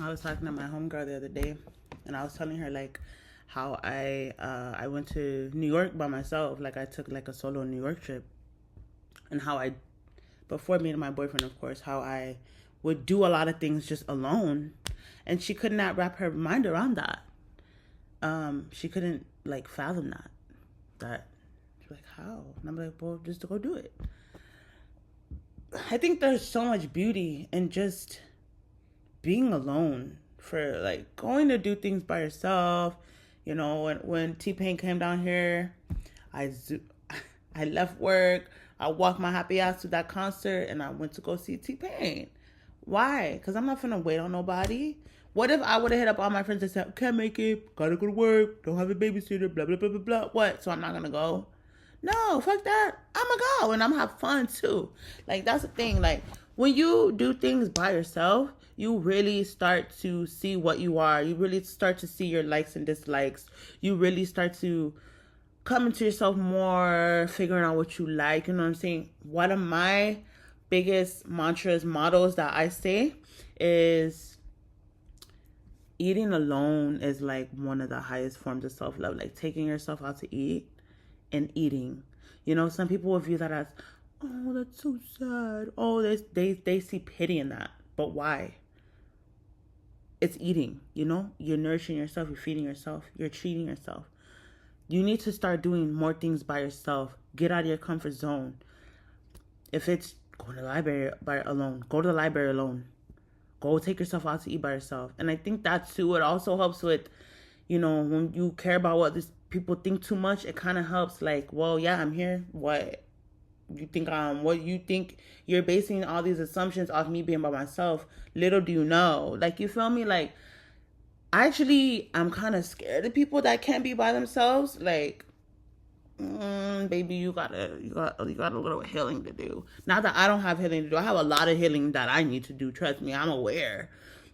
I was talking to my homegirl the other day, and I was telling her like how I went to New York by myself. Like I took like a solo New York trip, and how I before meeting my boyfriend, of course, how I would do a lot of things just alone, and she could not wrap her mind around that. She couldn't like fathom that. That she's like, how? And I'm like, well, just to go do it. I think there's so much beauty in just being alone, for like going to do things by yourself. You know, when T Pain came down here, I I left work. I walked my happy ass to that concert, and I went to go see T Pain. Why? Because I'm not finna wait on nobody. What if I would have hit up all my friends and said, can't make it, gotta go to work, don't have a babysitter, blah, blah, blah, blah, blah. What? So I'm not gonna go? No, fuck that. I'm gonna go and I'm gonna have fun too. Like, that's the thing. Like, when you do things by yourself, you really start to see what you are. You really start to see your likes and dislikes. You really start to come into yourself more, figuring out what you like. You know what I'm saying? One of my biggest mantras, mottos that I say is eating alone is like one of the highest forms of self-love. Like taking yourself out to eat and eating. You know, some people will view that as, oh, that's so sad. Oh, they see pity in that. But why? It's eating, you know? You're nourishing yourself, you're feeding yourself, you're treating yourself. You need to start doing more things by yourself. Get out of your comfort zone. If it's go to the library alone, go to the library alone. Go take yourself out to eat by yourself. And I think that too, it also helps with, you know, when you care about what these people think too much, it kind of helps like, well, yeah, I'm here. What you think you're basing all these assumptions off me being by myself. Little do you know. Like, you feel me? Like, I'm kind of scared of people that can't be by themselves. Like, baby, you got a little healing to do. Not that I don't have healing to do. I have a lot of healing that I need to do. Trust me, I'm aware.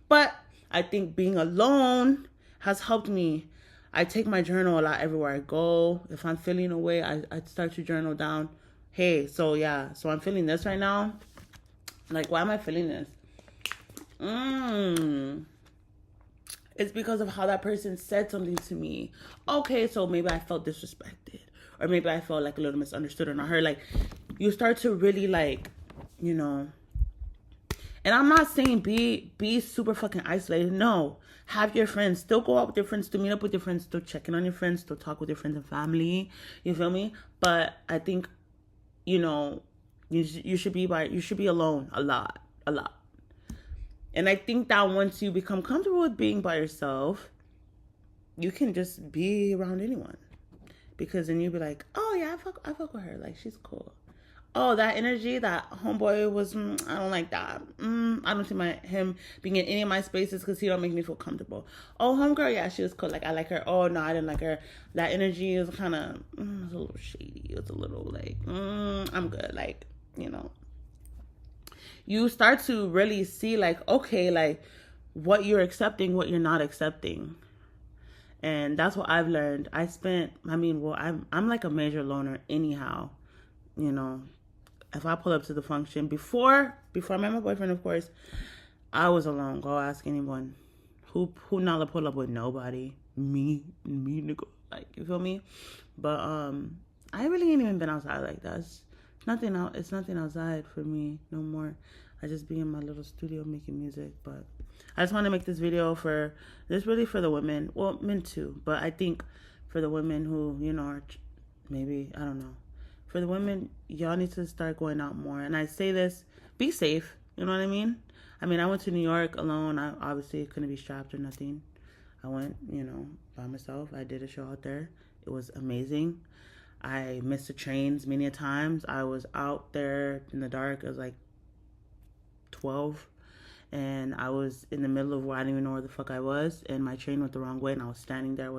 But I think being alone has helped me. I take my journal a lot everywhere I go. If I'm feeling away, I start to journal down. Hey, so yeah, so I'm feeling this right now. Like, why am I feeling this? It's because of how that person said something to me. Okay, so maybe I felt disrespected. Or maybe I felt like a little misunderstood or not heard. Like, you start to really like, you know. And I'm not saying be super fucking isolated. No. Have your friends. Still go out with your friends. Still meet up with your friends. Still check in on your friends. Still talk with your friends and family. You feel me? But I think, you know, you should be alone a lot. A lot. And I think that once you become comfortable with being by yourself, you can just be around anyone. Because then you'll be like, oh yeah, I fuck with her. Like, she's cool. Oh, that energy, that homeboy was, I don't like that. I don't see him being in any of my spaces because he don't make me feel comfortable. Oh, homegirl, yeah, she was cool. Like, I like her. Oh, no, I didn't like her. That energy is kind of, it was a little shady. It was a little like, I'm good. Like, you know. You start to really see like, okay, like what you're accepting, what you're not accepting. And that's what I've learned. I'm like a major loner anyhow. You know, if I pull up to the function before I met my boyfriend, of course, I was alone. Go ask anyone. Who not pull up with nobody. Me nigga. Like, you feel me? But I really ain't even been outside like that. It's nothing outside for me no more. I just be in my little studio making music. But I just want to make this video for the women. Well, men too, but I think for the women who, you know, are maybe, I don't know. For the women, y'all need to start going out more. And I say this, be safe. You know what I mean? I went to New York alone. I obviously couldn't be strapped or nothing. I went, you know, by myself. I did a show out there. It was amazing. I missed the trains many a times. I was out there in the dark. It was like 12. And I was in the middle of where I didn't even know where the fuck I was. And my train went the wrong way. And I was standing there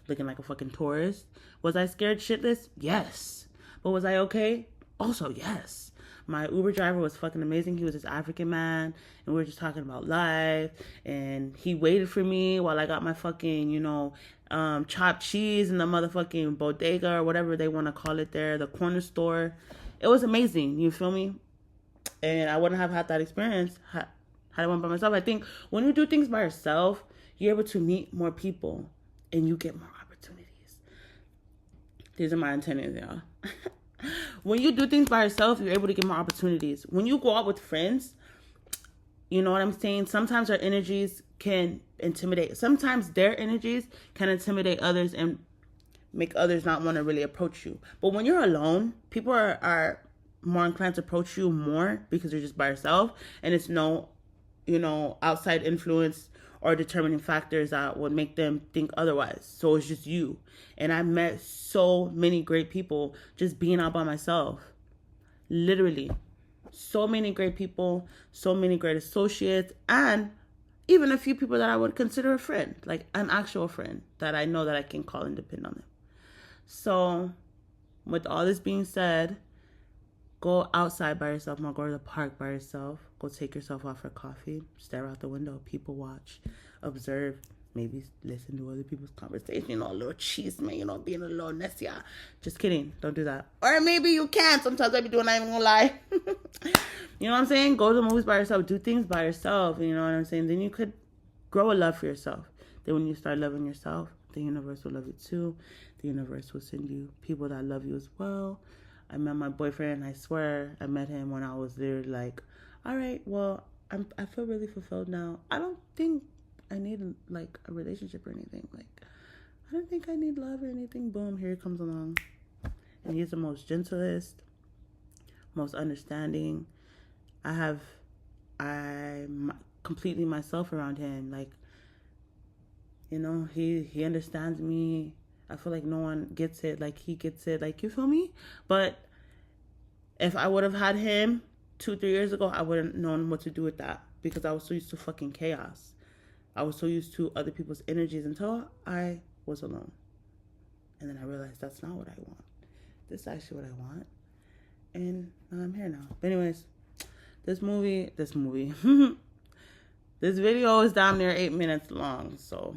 looking like a fucking tourist. Was I scared shitless? Yes. But was I okay? Also, yes. My Uber driver was fucking amazing. He was this African man, and we were just talking about life. And he waited for me while I got my fucking, you know, chopped cheese in the motherfucking bodega or whatever they want to call it there, the corner store. It was amazing. You feel me? And I wouldn't have had that experience had had I went by myself. I think when you do things by yourself, you're able to meet more people and you get more opportunities. These are my antennas, y'all. When you do things by yourself, you're able to get more opportunities. When you go out with friends, you know what I'm saying? Sometimes our energies can intimidate. Sometimes their energies can intimidate others and make others not want to really approach you. But when you're alone, people are more inclined to approach you more because you're just by yourself and it's no, outside influence or determining factors that would make them think otherwise. So it's just you. And I met so many great people just being out by myself. Literally. So many great people, so many great associates, and even a few people that I would consider a friend, like an actual friend that I know that I can call and depend on them. So with all this being said, go outside by yourself, go to the park by yourself, go take yourself out for coffee, stare out the window, people watch, observe, maybe listen to other people's conversation, a little cheese, man, being a little necia. Just kidding, don't do that. Or maybe you can, sometimes I be doing, I ain't gonna lie. You know what I'm saying? Go to the movies by yourself, do things by yourself, you know what I'm saying? Then you could grow a love for yourself. Then when you start loving yourself, the universe will love you too. The universe will send you people that love you as well. I met my boyfriend, I swear, I met him when I was there, like, all right, well, I feel really fulfilled now. I don't think I need, like, a relationship or anything. Like, I don't think I need love or anything. Boom, here he comes along. And he's the most gentlest, most understanding. I'm completely myself around him. Like, he understands me. I feel like no one gets it like he gets it. Like, you feel me? But if I would have had him 2-3 years ago, I wouldn't known what to do with that because I was so used to fucking chaos. I was so used to other people's energies until I was alone. And then I realized that's not what I want. This is actually what I want. And I'm here now. But anyways, this video is down there 8 minutes long. So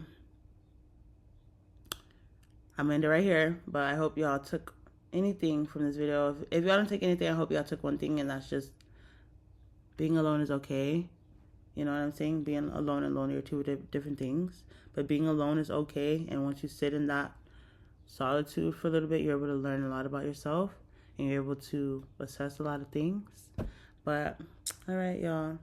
I'm gonna end it right here. But I hope y'all took anything from this video. If y'all don't take anything, I hope y'all took one thing, and that's just being alone is okay. You know what I'm saying? Being alone and lonely are two different things. But being alone is okay. And once you sit in that solitude for a little bit, you're able to learn a lot about yourself. And you're able to assess a lot of things. But, all right, y'all.